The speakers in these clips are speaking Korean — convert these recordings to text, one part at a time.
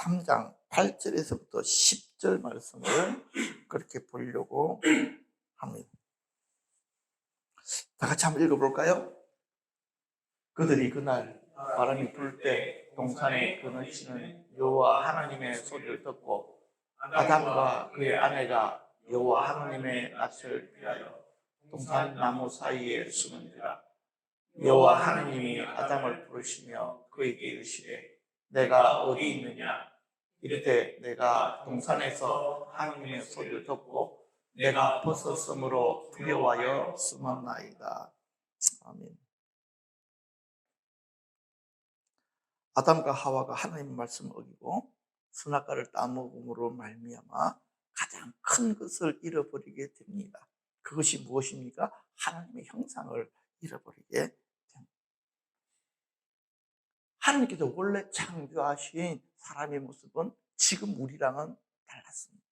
3장 8절에서부터 10절 말씀을 그렇게 보려고 합니다. 다 같이 한번 읽어볼까요? 그들이 그날 바람이 불 때 동산에 그늘치는 여호와 하나님의 소리를 듣고 아담과 그의 아내가 여호와 하나님의 낯을 피하여 동산 나무 사이에 숨은지라. 여호와 하나님이 아담을 부르시며 그에게 이르시되 내가 어디 있느냐? 이르되 내가 동산에서 하나님의 소리를 듣고 내가 벗었으므로 두려워하여 숨었나이다. 아멘. 아담과 하와가 하나님의 말씀을 어기고 선악과를 따먹음으로 말미암아 가장 큰 것을 잃어버리게 됩니다. 그것이 무엇입니까? 하나님의 형상을 잃어버리게 됩니다. 하나님께서 원래 창조하신 사람의 모습은 지금 우리랑은 달랐습니다.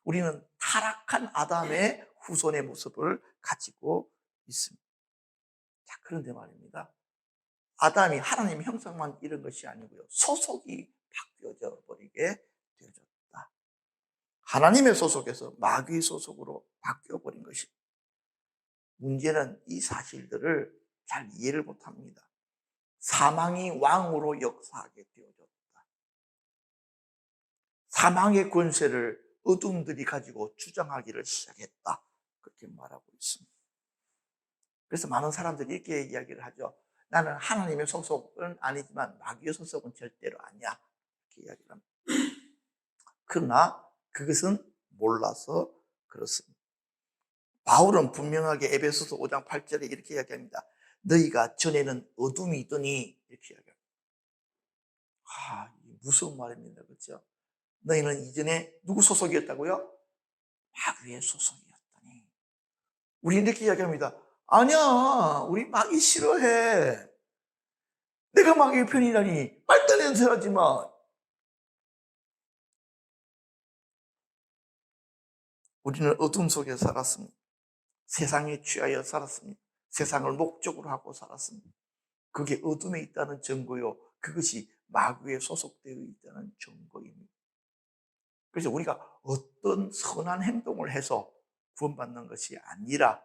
우리는 타락한 아담의 후손의 모습을 가지고 있습니다. 자, 그런데 말입니다. 아담이 하나님의 형상만 잃은 것이 아니고요. 소속이 바뀌어져 버리게 되어졌다. 하나님의 소속에서 마귀의 소속으로 바뀌어버린 것입니다. 문제는 이 사실들을 잘 이해를 못합니다. 사망이 왕으로 역사하게 되어졌다. 사망의 권세를 어둠들이 가지고 주장하기를 시작했다. 그렇게 말하고 있습니다. 그래서 많은 사람들이 이렇게 이야기를 하죠. 나는 하나님의 소속은 아니지만 마귀의 소속은 절대로 아니야. 이렇게 이야기를 합니다. 그러나 그것은 몰라서 그렇습니다. 바울은 분명하게 에베소서 5장 8절에 이렇게 이야기합니다. 너희가 전에는 어둠이 있더니 이렇게 이야기합니다. 무서운 말입니다. 그렇죠? 너희는 이전에 누구 소속이었다고요? 마귀의 소속이었더니. 우리 이렇게 이야기합니다. 아니야, 우리 마귀 싫어해. 내가 마귀의 편이라니 말도 냄새하지 마. 우리는 어둠 속에 살았습니다. 세상에 취하여 살았습니다. 세상을 목적으로 하고 살았습니다. 그게 어둠에 있다는 증거요. 그것이 마귀에 소속되어 있다는 증거입니다. 그래서 우리가 어떤 선한 행동을 해서 구원받는 것이 아니라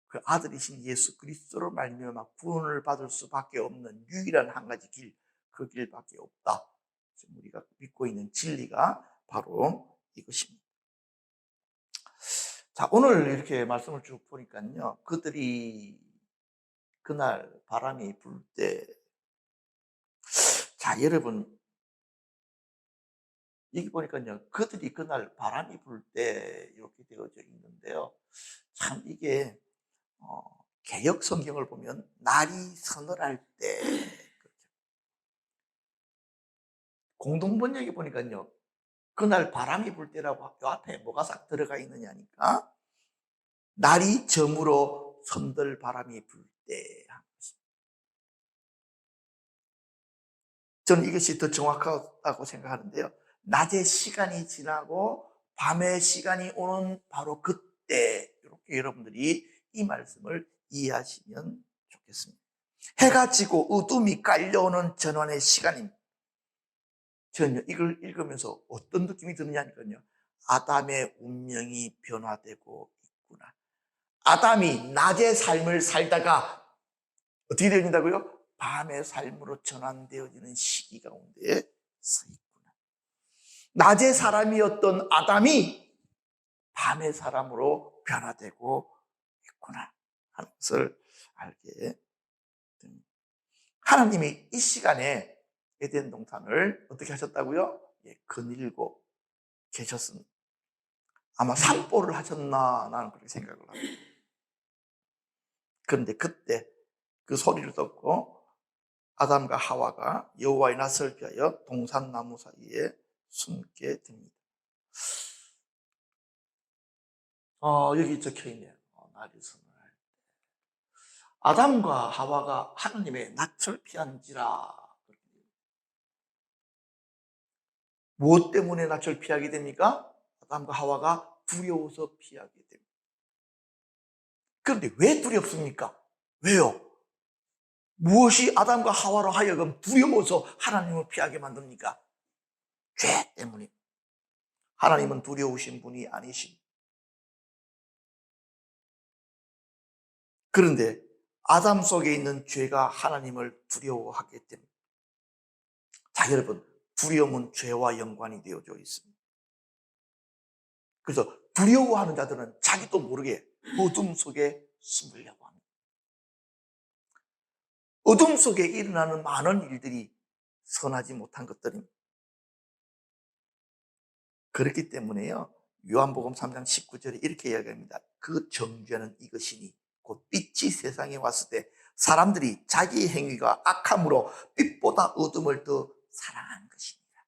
그 아들이신 예수 그리스도로 말미암아 구원을 받을 수밖에 없는 유일한 한 가지 길, 그 길밖에 없다. 지금 우리가 믿고 있는 진리가 바로 이것입니다. 자, 오늘 이렇게 말씀을 쭉 보니까요. 그들이 그날 바람이 불 때, 자, 여러분, 여기 보니까요. 그들이 그날 바람이 불 때 이렇게 되어져 있는데요. 참 이게 개역 성경을 보면 날이 서늘할 때, 공동번역에 보니까요. 그날 바람이 불 때라고 그 앞에 뭐가 싹 들어가 있느냐니까 날이 저물어 선들 바람이 불 때. 저는 이것이 더 정확하다고 생각하는데요. 낮의 시간이 지나고 밤의 시간이 오는 바로 그때, 이렇게 여러분들이 이 말씀을 이해하시면 좋겠습니다. 해가 지고 어둠이 깔려오는 전환의 시간입니다. 저는 이걸 읽으면서 어떤 느낌이 드느냐니까요. 아담의 운명이 변화되고 있구나. 아담이 낮의 삶을 살다가 어떻게 되어진다고요? 밤의 삶으로 전환되어지는 시기 가운데 서 있구나. 낮의 사람이었던 아담이 밤의 사람으로 변화되고 있구나 하는 것을 알게 됩니다. 하나님이 이 시간에 에덴 동산을 어떻게 하셨다고요? 거닐고 계셨습니다. 아마 산보를 하셨나 나는 그렇게 생각을 합니다. 그런데 그때 그 소리를 듣고 아담과 하와가 여호와의 낯을 피하여 동산 나무 사이에 숨게 됩니다. 여기 적혀있네요. 날이 서늘할 때. 아담과 하와가 하나님의 낯을 피한지라. 무엇 때문에 낯을 피하게 됩니까? 아담과 하와가 두려워서 피하게 됩니다. 그런데 왜 두렵습니까? 왜요? 무엇이 아담과 하와로 하여금 두려워서 하나님을 피하게 만듭니까? 죄 때문에. 하나님은 두려우신 분이 아니신. 그런데 아담 속에 있는 죄가 하나님을 두려워하기 때문에. 자, 여러분, 두려움은 죄와 연관이 되어져 있습니다. 그래서 두려워하는 자들은 자기도 모르게 어둠 속에 숨으려고 합니다. 어둠 속에 일어나는 많은 일들이 선하지 못한 것들입니다. 그렇기 때문에요, 요한복음 3장 19절에 이렇게 이야기합니다. 그 정죄는 이것이니 곧 빛이 세상에 왔을 때 사람들이 자기 행위가 악함으로 빛보다 어둠을 더 사랑한 것입니다.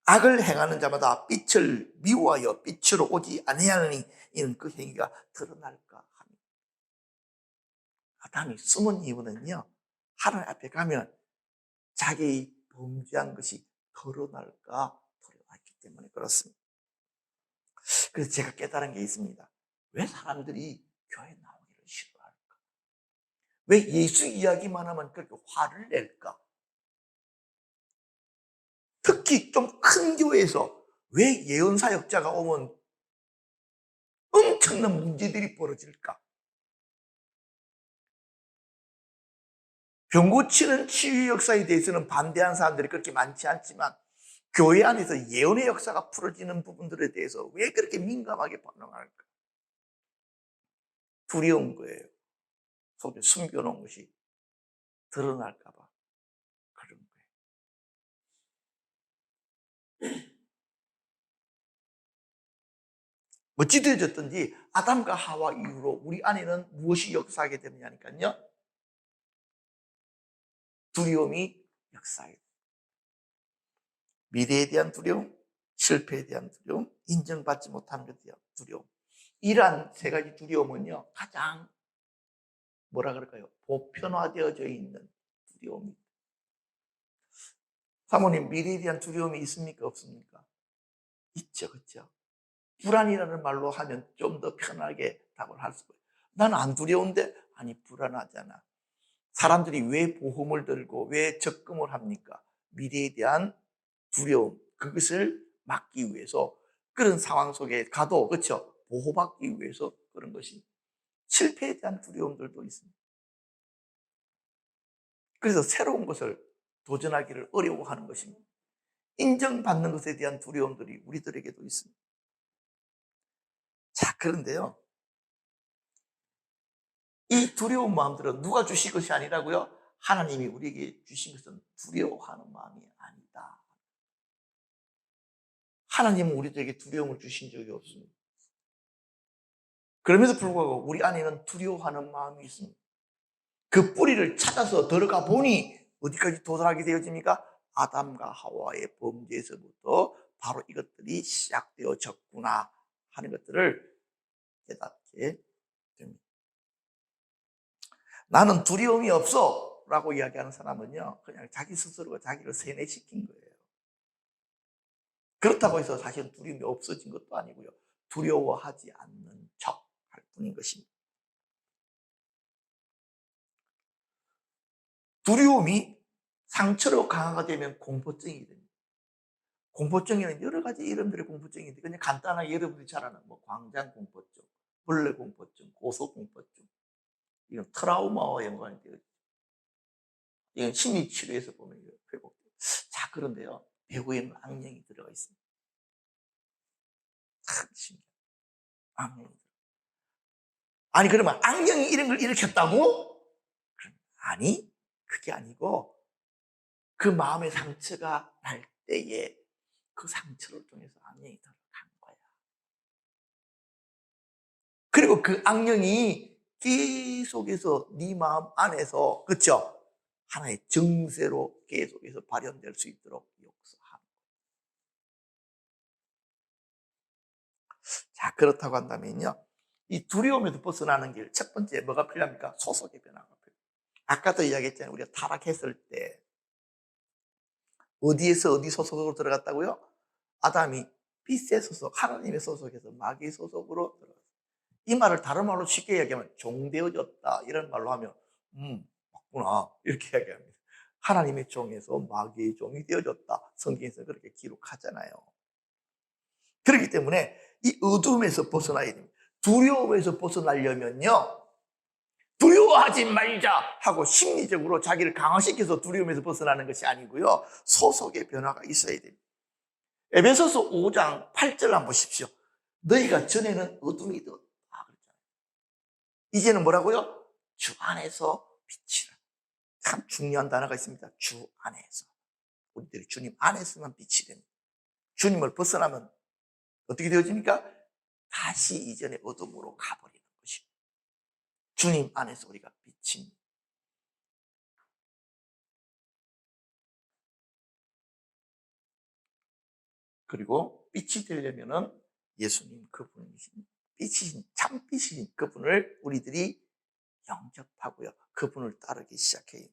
악을 행하는 자마다 빛을 미워하여 빛으로 오지 아니하느니 이는 그 행위가 드러날까 합니다. 아담이 숨은 이유는요, 하나님 앞에 가면 자기의 범죄한 것이 드러날까 두려워했기 때문에 그렇습니다. 그래서 제가 깨달은 게 있습니다. 왜 사람들이 교회 나오기를 싫어할까? 왜 예수 이야기만 하면 그렇게 화를 낼까? 특히 좀 큰 교회에서 왜 예언사역자가 오면 엄청난 문제들이 벌어질까? 병 고치는 치유 역사에 대해서는 반대하는 사람들이 그렇게 많지 않지만 교회 안에서 예언의 역사가 풀어지는 부분들에 대해서 왜 그렇게 민감하게 반응할까? 두려운 거예요. 속에 숨겨놓은 것이 드러날까 봐 그런 거예요. 어찌되어졌든지 아담과 하와 이후로 우리 안에는 무엇이 역사하게 되느냐니까요, 두려움이 역사하게 돼요. 미래에 대한 두려움, 실패에 대한 두려움, 인정받지 못하는 것에 대한 두려움. 이러한 세 가지 두려움은요, 가장 뭐라 그럴까요? 보편화되어져 있는 두려움입니다. 사모님, 미래에 대한 두려움이 있습니까? 없습니까? 있죠, 그렇죠? 불안이라는 말로 하면 좀 더 편하게 답을 할 수가 있어요. 나는 안 두려운데? 아니, 불안하잖아. 사람들이 왜 보험을 들고 왜 적금을 합니까? 미래에 대한 두려움, 그것을 막기 위해서, 그런 상황 속에 가도, 그렇죠? 보호받기 위해서 그런 것이. 실패에 대한 두려움들도 있습니다. 그래서 새로운 것을 도전하기를 어려워하는 것입니다. 인정받는 것에 대한 두려움들이 우리들에게도 있습니다. 자, 그런데요, 이 두려운 마음들은 누가 주신 것이 아니라고요? 하나님이 우리에게 주신 것은 두려워하는 마음이 아니다. 하나님은 우리들에게 두려움을 주신 적이 없습니다. 그럼에도 불구하고 우리 안에는 두려워하는 마음이 있습니다. 그 뿌리를 찾아서 들어가 보니 어디까지 도달하게 되어집니까? 아담과 하와의 범죄에서부터 바로 이것들이 시작되어졌구나 하는 것들을 깨닫게 됩니다. 나는 두려움이 없어 라고 이야기하는 사람은요, 그냥 자기 스스로가 자기를 세뇌시킨 거예요. 그렇다고 해서 사실은 두려움이 없어진 것도 아니고요, 두려워하지 않는 척 할 뿐인 것입니다. 두려움이 상처로 강화가 되면 공포증이 됩니다. 공포증에는 여러 가지 이름들의 공포증이 있는데 그냥 간단하게 여러분들이 잘 아는 광장공포증, 벌레공포증, 고소공포증, 이건 트라우마와 연관이 되어 있죠. 이건 심리치료에서 보면 회복돼요. 자, 그런데요, 배후에는 악령이 들어가 있습니다. 참 신기해요. 악령이 들어가. 아니, 그러면 악령이 이런 걸 일으켰다고? 아니, 그게 아니고 그 마음의 상처가 날 때에 그 상처를 통해서 악령이 들어간 거야. 그리고 그 악령이 계속해서 네 마음 안에서, 그렇죠? 하나의 정세로 계속해서 발현될 수 있도록 역사하는 거예요. 자, 그렇다고 한다면요, 이 두려움에서 벗어나는 길, 첫 번째 뭐가 필요합니까? 소속의 변화가 필요해요. 아까도 이야기했잖아요. 우리가 타락했을 때 어디에서 어디 소속으로 들어갔다고요? 아담이 빛의 소속, 하나님의 소속에서 마귀의 소속으로 들어갔어요. 이 말을 다른 말로 쉽게 이야기하면 종되어졌다, 이런 말로 하면 되었구나. 이렇게 이야기합니다. 하나님의 종에서 마귀의 종이 되어졌다. 성경에서 그렇게 기록하잖아요. 그렇기 때문에 이 어둠에서 벗어나야 됩니다. 두려움에서 벗어나려면요, 두려워하지 말자 하고 심리적으로 자기를 강화시켜서 두려움에서 벗어나는 것이 아니고요, 소속의 변화가 있어야 됩니다. 에베소서 5장 8절 한번 보십시오. 너희가 전에는 어둠이 되었다 그랬잖아요. 이제는 뭐라고요? 주 안에서 빛이라. 참 중요한 단어가 있습니다. 주 안에서. 우리들이 주님 안에서만 빛이 됩니다. 주님을 벗어나면 어떻게 되어집니까? 다시 이전의 어둠으로 가버리는 것입니다. 주님 안에서 우리가 빛입니다. 그리고 빛이 되려면은 예수님 그분이신 빛이신 참빛이신 그분을 우리들이 영접하고요, 그분을 따르기 시작해요.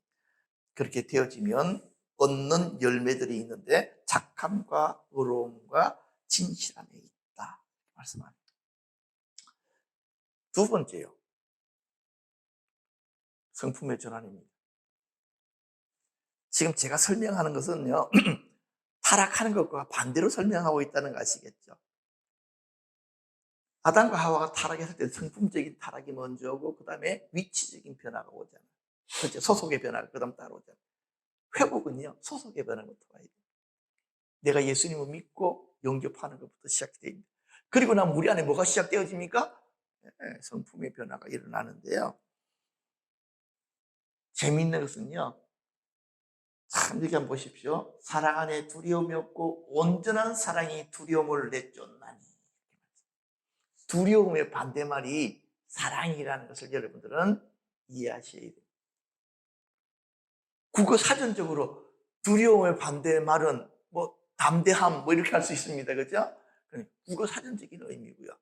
그렇게 되어지면 얻는 열매들이 있는데 착함과 의로움과 진실함이 있다 말씀합니다. 두 번째요, 성품의 전환입니다. 지금 제가 설명하는 것은요 타락하는 것과 반대로 설명하고 있다는 거 아시겠죠? 아담과 하와가 타락했을 때 성품적인 타락이 먼저 오고 그 다음에 위치적인 변화가 오잖아요. 그렇죠? 소속의 변화가 그 다음 따라오잖아요. 회복은요 소속의 변화부터 와야 돼요. 내가 예수님을 믿고 영접하는 것부터 시작됩니다. 그리고 나면 우리 안에 뭐가 시작되어집니까? 성품의 변화가 일어나는데요, 재미있는 것은요, 참 이렇게 한번 보십시오. 사랑 안에 두려움이 없고 온전한 사랑이 두려움을 내쫓나니. 두려움의 반대말이 사랑이라는 것을 여러분들은 이해하셔야 돼요. 국어 사전적으로 두려움의 반대말은 뭐 담대함 뭐 이렇게 할 수 있습니다. 그죠? 국어 사전적인 의미고요.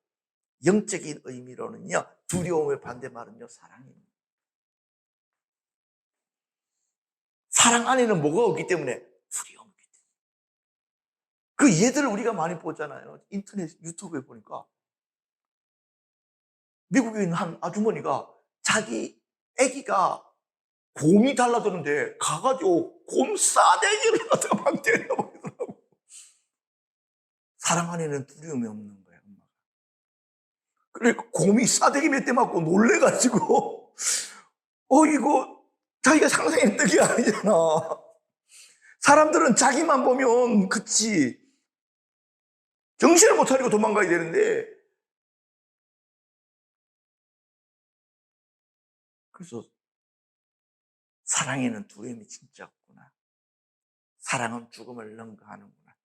영적인 의미로는요, 두려움의 반대말은요, 사랑입니다. 사랑 안에는 뭐가 없기 때문에? 두려움이 있기 때문에. 그 예들을 우리가 많이 보잖아요. 인터넷 유튜브에 보니까 미국에 있는 한 아주머니가 자기 아기가 곰이 달라졌는데 가가지고 곰 싸대기를 갖다가 막 때려버리더라고. 사랑 안에는 두려움이 없는 거예요, 엄마가. 그러니까 곰이 싸대기 몇 대 맞고 놀래가지고 이거 자기가 상상했던 게 아니잖아. 사람들은 자기만 보면 그치 정신을 못 차리고 도망가야 되는데, 그래서 사랑에는 두려움이 진짜 없구나. 사랑은 죽음을 능가하는구나.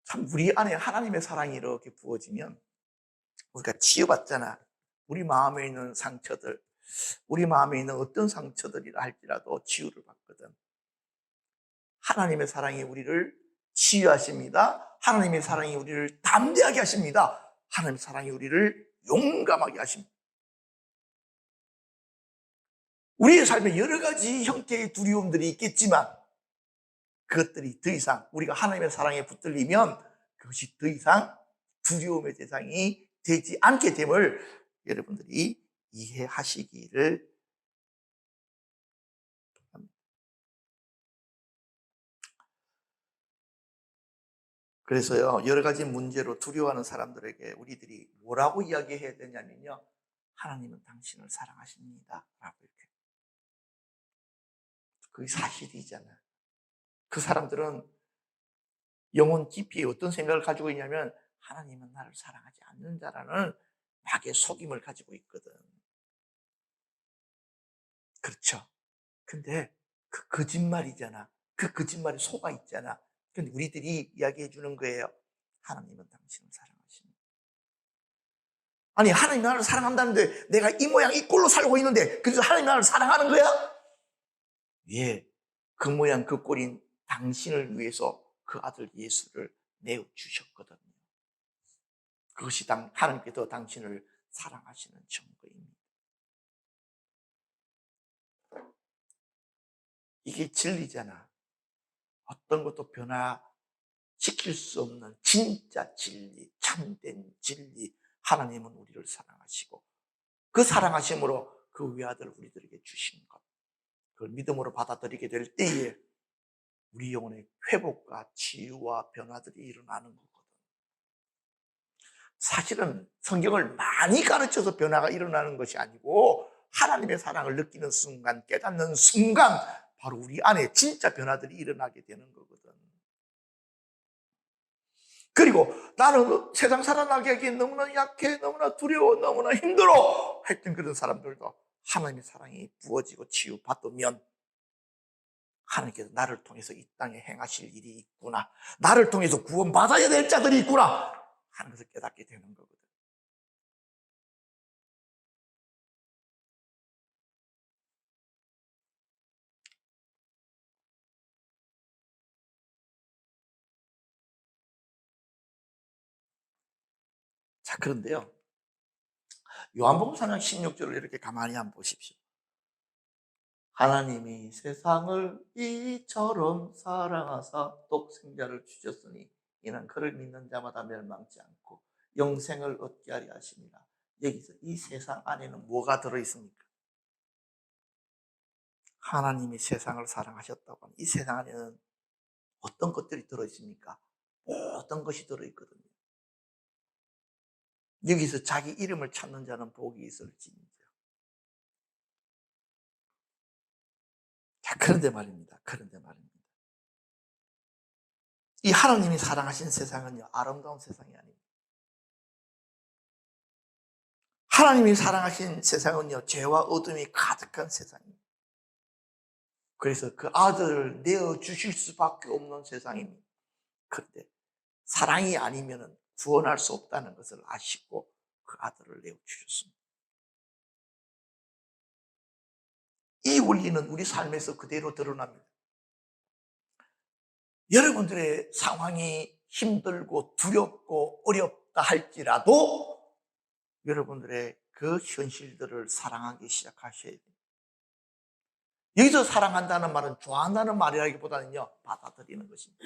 참 우리 안에 하나님의 사랑이 이렇게 부어지면 우리가 치유받잖아. 우리 마음에 있는 상처들, 우리 마음에 있는 어떤 상처들이라 할지라도 치유를 받거든. 하나님의 사랑이 우리를 치유하십니다. 하나님의 사랑이 우리를 담대하게 하십니다. 하나님의 사랑이 우리를 용감하게 하십니다. 우리의 삶에 여러 가지 형태의 두려움들이 있겠지만 그것들이 더 이상 우리가 하나님의 사랑에 붙들리면 그것이 더 이상 두려움의 대상이 되지 않게 됨을 여러분들이 이해하시기를 합니다. 그래서요, 여러 가지 문제로 두려워하는 사람들에게 우리들이 뭐라고 이야기해야 되냐면요, 하나님은 당신을 사랑하십니다 라고 이렇게. 그게 사실이잖아. 그 사람들은 영혼 깊이 어떤 생각을 가지고 있냐면 하나님은 나를 사랑하지 않는다라는 마귀의 속임을 가지고 있거든. 그렇죠. 근데 그 거짓말이잖아. 그 거짓말에 속아 있잖아. 근데 우리들이 이야기해 주는 거예요. 하나님은 당신을 사랑하십니다. 아니, 하나님 나를 사랑한다는데 내가 이 모양 이 꼴로 살고 있는데 그래서 하나님 나를 사랑하는 거야? 예, 그 모양 그 꼴인 당신을 위해서 그 아들 예수를 내어주셨거든요. 그것이 하나님께서 당신을 사랑하시는 증거입니다. 이게 진리잖아. 어떤 것도 변화시킬 수 없는 진짜 진리, 참된 진리. 하나님은 우리를 사랑하시고 그 사랑하심으로 그 외아들을 우리들에게 주신 것, 그걸 믿음으로 받아들이게 될 때에 우리 영혼의 회복과 치유와 변화들이 일어나는 거거든. 사실은 성경을 많이 가르쳐서 변화가 일어나는 것이 아니고 하나님의 사랑을 느끼는 순간, 깨닫는 순간 바로 우리 안에 진짜 변화들이 일어나게 되는 거거든. 그리고 나는 세상 살아나기에 너무나 약해, 너무나 두려워, 너무나 힘들어 했던 그런 사람들도 하나님의 사랑이 부어지고 치유받으면 하나님께서 나를 통해서 이 땅에 행하실 일이 있구나, 나를 통해서 구원받아야 될 자들이 있구나 하는 것을 깨닫게 되는 거거든. 자, 그런데요, 요한복음 4장 16절을 이렇게 가만히 한번 보십시오. 하나님이 세상을 이처럼 사랑하사 독생자를 주셨으니 이는 그를 믿는 자마다 멸망치 않고 영생을 얻게 하려 하십니다. 여기서 이 세상 안에는 뭐가 들어있습니까? 하나님이 세상을 사랑하셨다고 하면 이 세상 안에는 어떤 것들이 들어있습니까? 모든 것이 들어있거든요. 여기서 자기 이름을 찾는 자는 복이 있을지니라. 자, 그런데 말입니다. 이 하나님이 사랑하신 세상은요, 아름다운 세상이 아닙니다. 하나님이 사랑하신 세상은요, 죄와 어둠이 가득한 세상입니다. 그래서 그 아들을 내어주실 수밖에 없는 세상입니다. 그런데 사랑이 아니면 구원할 수 없다는 것을 아시고 그 아들을 내어주셨습니다. 이 원리는 우리 삶에서 그대로 드러납니다. 여러분들의 상황이 힘들고 두렵고 어렵다 할지라도 여러분들의 그 현실들을 사랑하기 시작하셔야 돼요. 여기서 사랑한다는 말은 좋아한다는 말이라기보다는요, 받아들이는 것입니다.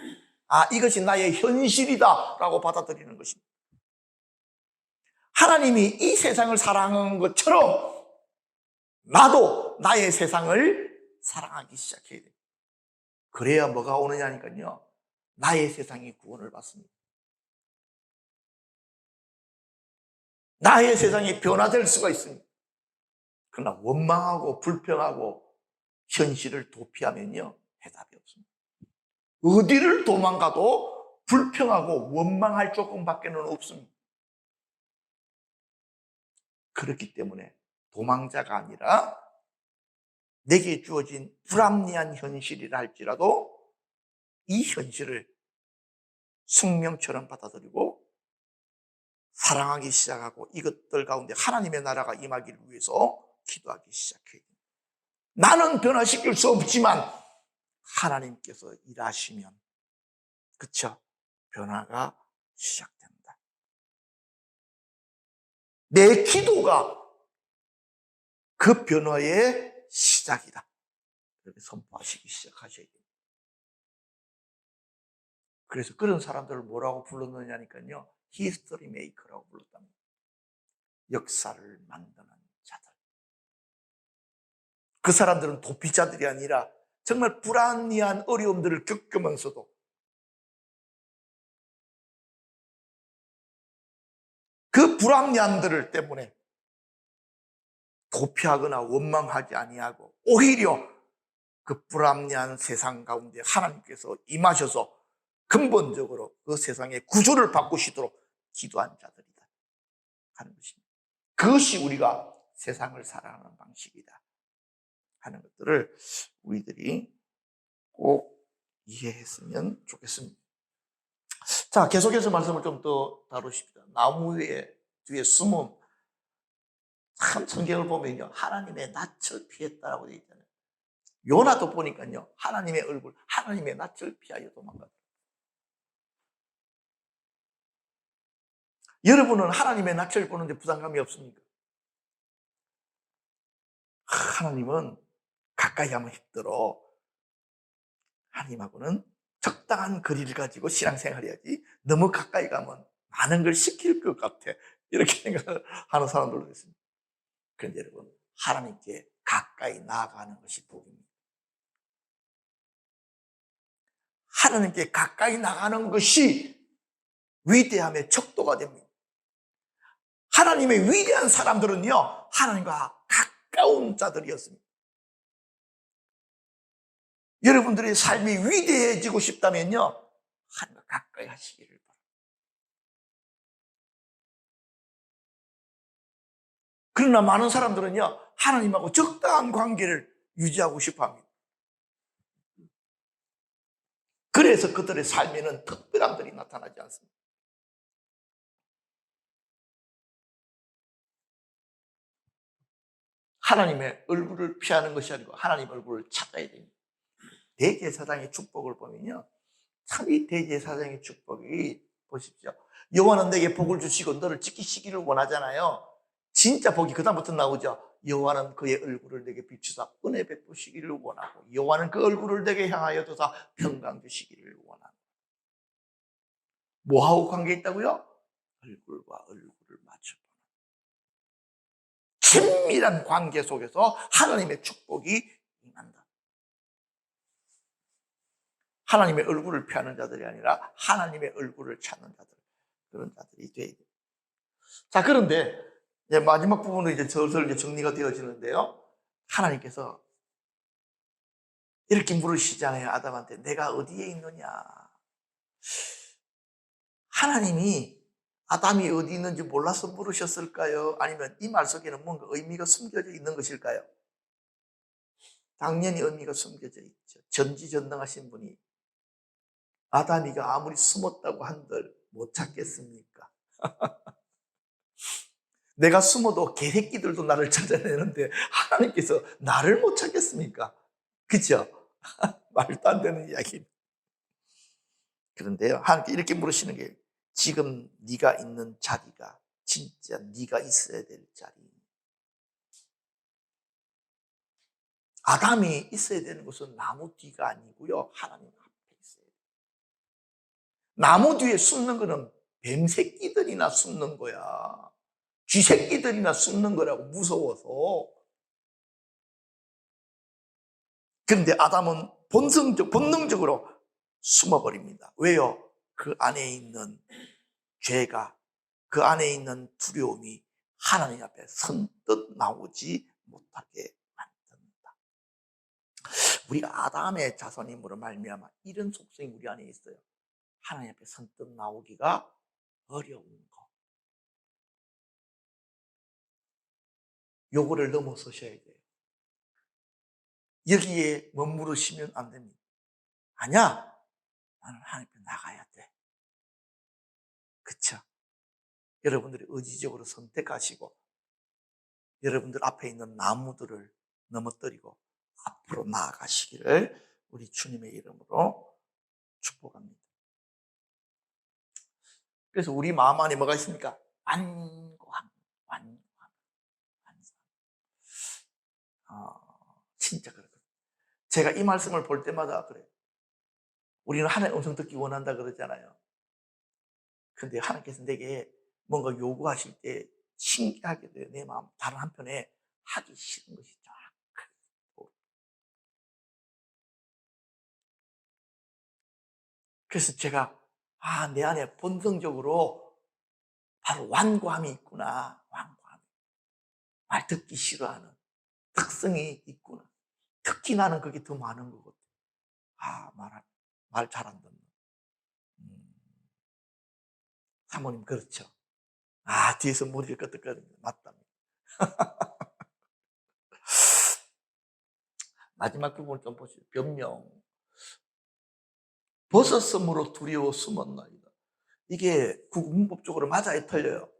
아, 이것이 나의 현실이다 라고 받아들이는 것입니다. 하나님이 이 세상을 사랑한 것처럼 나도 나의 세상을 사랑하기 시작해야 돼요. 그래야 뭐가 오느냐니까요, 나의 세상이 구원을 받습니다. 나의 세상이 변화될 수가 있습니다. 그러나 원망하고 불평하고 현실을 도피하면요, 해답이 없습니다. 어디를 도망가도 불평하고 원망할 조건밖에는 없습니다. 그렇기 때문에 도망자가 아니라 내게 주어진 불합리한 현실이라 할지라도 이 현실을 숙명처럼 받아들이고 사랑하기 시작하고 이것들 가운데 하나님의 나라가 임하기를 위해서 기도하기 시작해야 됩니다. 나는 변화시킬 수 없지만 하나님께서 일하시면, 그쵸? 변화가 시작된다. 내 기도가 그 변화의 시작이다. 이렇게 선포하시기 시작하셔야 됩니다. 그래서 그런 사람들을 뭐라고 불렀느냐니까요, 히스토리 메이커라고 불렀답니다. 역사를 만드는 자들. 그 사람들은 도피자들이 아니라 정말 불합리한 어려움들을 겪으면서도 그 불합리함들 때문에 도피하거나 원망하지 아니하고 오히려 그 불합리한 세상 가운데 하나님께서 임하셔서 근본적으로 그 세상의 구조를 바꾸시도록 기도한 자들이다 하는 것입니다. 그것이 우리가 세상을 살아가는 방식이다 하는 것들을 우리들이 꼭 이해했으면 좋겠습니다. 자, 계속해서 말씀을 좀 더 다루십시다. 나무 뒤에 숨은, 참 성경을 보면요, 하나님의 낯을 피했다라고 되어 있잖아요. 요나도 보니까요, 하나님의 얼굴, 하나님의 낯을 피하여 도망갔다. 여러분은 하나님의 낯을 보는데 부담감이 없습니까? 하나님은 가까이 하면 힘들어. 하나님하고는 적당한 거리를 가지고 신앙생활 해야지 너무 가까이 가면 많은 걸 시킬 것 같아. 이렇게 생각하는 사람들도 있습니다. 그런데 여러분, 하나님께 가까이 나아가는 것이 복입니다. 하나님께 가까이 나가는 것이 위대함의 척도가 됩니다. 하나님의 위대한 사람들은요, 하나님과 가까운 자들이었습니다. 여러분들의 삶이 위대해지고 싶다면요, 하나님과 가까이 하시기를 바랍니다. 그러나 많은 사람들은요, 하나님하고 적당한 관계를 유지하고 싶어 합니다. 그래서 그들의 삶에는 특별함들이 나타나지 않습니다. 하나님의 얼굴을 피하는 것이 아니고 하나님 얼굴을 찾아야 됩니다. 대제사장의 축복을 보면요, 참 이 대제사장의 축복이, 보십시오. 여호와는 내게 복을 주시고 너를 지키시기를 원하잖아요. 진짜 복이 그다음부터 나오죠. 여호와는 그의 얼굴을 내게 비추사 은혜 베푸시기를 원하고, 여호와는 그 얼굴을 내게 향하여 두사 평강 주시기를 원하고. 뭐하고 관계 있다고요? 얼굴과 얼굴을 맞춰보는 친밀한 관계 속에서 하나님의 축복이 임한다. 하나님의 얼굴을 피하는 자들이 아니라 하나님의 얼굴을 찾는 자들, 그런 자들이 돼야 돼요. 자, 그런데 이제 마지막 부분은 이제 슬슬 이제 정리가 되어지는데요. 하나님께서 이렇게 물으시잖아요, 아담한테. 내가 어디에 있느냐? 하나님이 아담이 어디 있는지 몰라서 물으셨을까요? 아니면 이 말 속에는 뭔가 의미가 숨겨져 있는 것일까요? 당연히 의미가 숨겨져 있죠. 전지전능하신 분이 아담이가 아무리 숨었다고 한들 못 찾겠습니까? 내가 숨어도 개새끼들도 나를 찾아내는데 하나님께서 나를 못 찾겠습니까? 그렇죠? 말도 안 되는 이야기입니다. 그런데요, 하나님께 이렇게 물으시는 게, 지금 네가 있는 자리가 진짜 네가 있어야 될 자리. 아담이 있어야 되는 것은 나무 뒤가 아니고요, 하나님 앞에 있어야 돼요. 나무 뒤에 숨는 거는 뱀새끼들이나 숨는 거야. 쥐새끼들이나 숨는 거라고, 무서워서. 그런데 아담은 본능적으로 숨어버립니다. 왜요? 그 안에 있는 죄가, 그 안에 있는 두려움이 하나님 앞에 선뜻 나오지 못하게 만듭니다. 우리가 아담의 자손임으로 말미암아 이런 속성이 우리 안에 있어요. 하나님 앞에 선뜻 나오기가 어려운 거. 요거를 넘어서셔야 돼요. 여기에 머무르시면 안 됩니다. 아니야, 나는 하나님 앞에 나가야 돼. 그쵸? 여러분들이 의지적으로 선택하시고 여러분들 앞에 있는 나무들을 넘어뜨리고 앞으로 나아가시기를 우리 주님의 이름으로 축복합니다. 그래서 우리 마음 안에 뭐가 있습니까? 완고함. 진짜 그렇거든요. 제가 이 말씀을 볼 때마다 그래요. 우리는 하나님 음성 듣기 원한다 그러잖아요. 근데 하나님께서 내게 뭔가 요구하실 때 신기하게 돼요. 내 마음. 다른 한편에 하기 싫은 것이 정확해요. 그래서 제가 내 안에 본성적으로 바로 완고함이 있구나. 완고함. 말 듣기 싫어하는 특성이 있구나. 특히 나는 그게 더 많은 것 같아요. 말 잘 안 듣는. 사모님 그렇죠. 뒤에서 머리를 끄덕거립니다. 맞답니다. 마지막 부분을 좀 보시죠. 변명. 벗었으므로 두려워 숨었나이다. 이게 문법적으로 맞아요, 틀려요?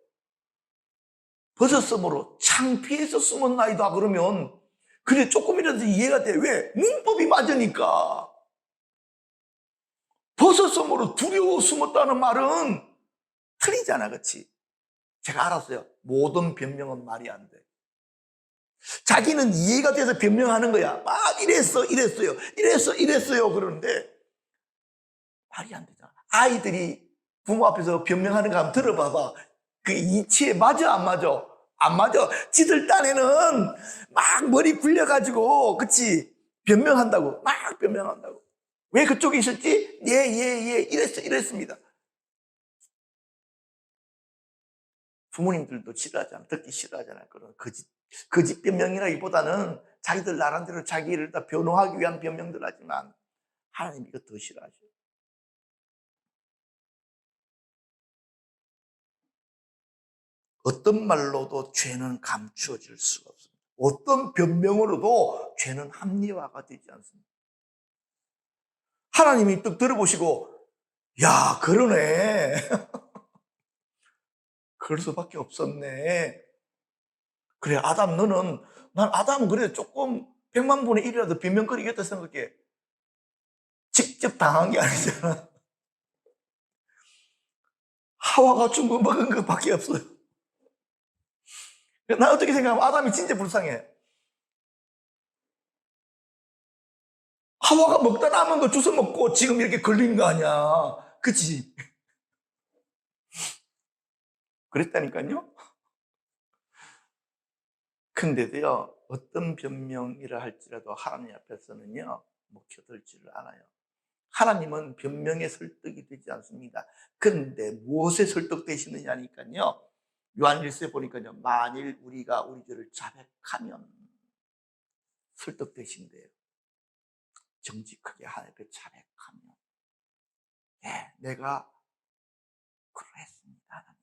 벗었으므로 창피해서 숨었나이다 그러면 그래 조금이라도 이해가 돼. 왜? 문법이 맞으니까. 벗었으므로 두려워 숨었다는 말은 틀리잖아, 그렇지? 제가 알았어요. 모든 변명은 말이 안 돼. 자기는 이해가 돼서 변명하는 거야. 막 이랬어요 그러는데 말이 안 되잖아. 아이들이 부모 앞에서 변명하는 거 한번 들어봐봐. 그 이치에 맞아 안 맞아? 안 맞아. 지들 딴에는 막 머리 굴려가지고, 그치? 변명한다고. 막 변명한다고. 왜 그쪽에 있었지? 예. 이랬습니다. 부모님들도 싫어하잖아. 듣기 싫어하잖아요. 그런 거짓 변명이라기보다는 자기들 나름대로 자기 일을 다 변호하기 위한 변명들 하지만 하나님 이거 더 싫어하죠. 어떤 말로도 죄는 감추어질 수가 없습니다. 어떤 변명으로도 죄는 합리화가 되지 않습니다. 하나님이 또 들어보시고, 야, 그러네. 그럴 수밖에 없었네. 그래, 아담, 난 아담은 그래, 조금 100만 분의 1이라도 변명거리겠다 생각해. 직접 당한 게 아니잖아. 하와가 준 거 먹은 것밖에 없어요. 나 어떻게 생각하면 아담이 진짜 불쌍해. 하와가 먹다 남은 거 주워 먹고 지금 이렇게 걸린 거 아니야. 그치? 그랬다니까요. 근데도요, 어떤 변명이라 할지라도 하나님 앞에서는요, 먹혀들지를 않아요. 하나님은 변명에 설득이 되지 않습니다. 그런데 무엇에 설득되시느냐니까요. 요한일서에 보니까요, 만일 우리가 우리 죄를 자백하면 설득되신대요. 정직하게 하나님 앞에 자백하면, 예, 내가 그러했습니다. 하나님.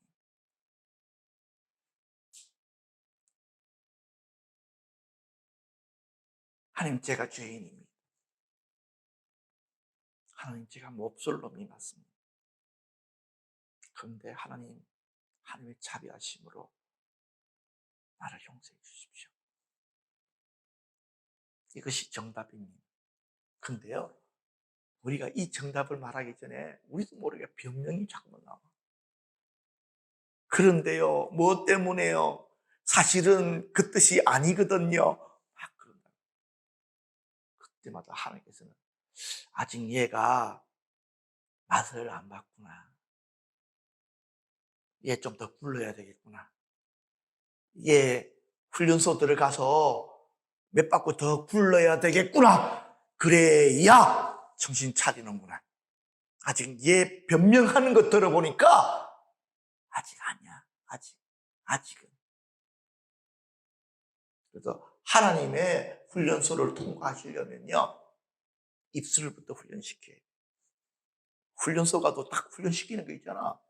하나님, 제가 죄인입니다. 하나님, 제가 몹쓸 놈이 맞습니다. 그런데 하나님의 자비하심으로 나를 용서해 주십시오. 이것이 정답입니다. 근데요, 우리가 이 정답을 말하기 전에 우리도 모르게 변명이 자꾸 나와. 그런데요, 뭐 때문에요? 사실은 그 뜻이 아니거든요. 막 그런다. 그때마다 하나님께서는 아직 얘가 맛을 안 봤구나. 얘 좀 더 굴러야 되겠구나. 얘 훈련소 들어가서 몇 바퀴 더 굴러야 되겠구나. 그래야 정신 차리는구나. 아직 얘 변명하는 거 들어보니까 아직 아니야. 아직은. 그래서 하나님의 훈련소를 통과하시려면요, 입술부터 훈련시켜요. 훈련소 가도 딱 훈련시키는 거 있잖아.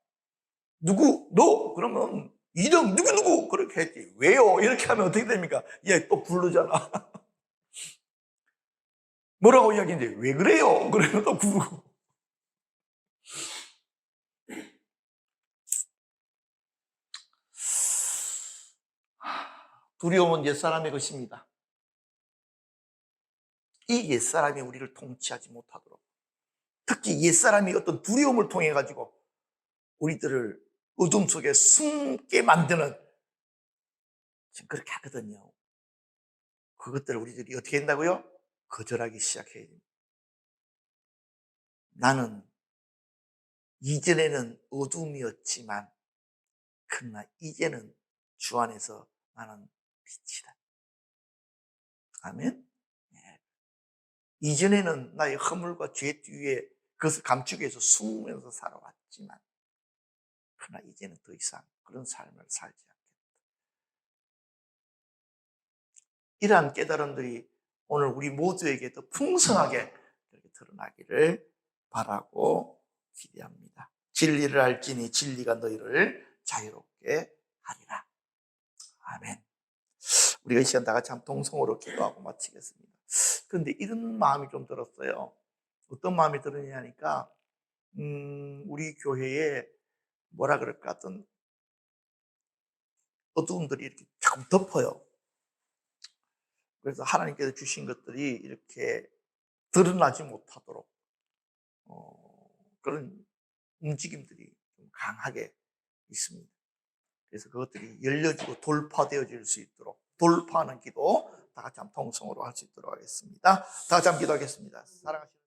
누구? 너? 그러면 이름 누구? 그렇게 했지. 왜요? 이렇게 하면 어떻게 됩니까? 얘 또 부르잖아. 뭐라고 이야기했는데 왜 그래요? 그러면 또 부르고. 두려움은 옛사람의 것입니다. 이 옛사람이 우리를 통치하지 못하도록, 특히 옛사람이 어떤 두려움을 통해 가지고 우리들을 어둠 속에 숨게 만드는, 지금 그렇게 하거든요. 그것들을 우리들이 어떻게 한다고요? 거절하기 시작해야 됩니다. 나는 이전에는 어둠이었지만 그러나 이제는 주 안에서 나는 빛이다. 아멘. 네. 이전에는 나의 허물과 죄 뒤에 그것을 감추기 위해서 숨으면서 살아왔지만 그러나 이제는 더 이상 그런 삶을 살지 않겠다. 이러한 깨달음들이 오늘 우리 모두에게 더 풍성하게 드러나기를 바라고 기대합니다. 진리를 알지니 진리가 너희를 자유롭게 하리라. 아멘. 우리가 이 시간 다 같이 한 동성으로 기도하고 마치겠습니다. 그런데 이런 마음이 좀 들었어요. 어떤 마음이 들었냐니까, 우리 교회에 뭐라 그럴까, 어떤 어두움들이 이렇게 조금 덮어요. 그래서 하나님께서 주신 것들이 이렇게 드러나지 못하도록 그런 움직임들이 좀 강하게 있습니다. 그래서 그것들이 열려지고 돌파되어질 수 있도록 돌파하는 기도 다 같이 한번 통성으로 할 수 있도록 하겠습니다. 다 같이 한번 기도하겠습니다. 사랑하시는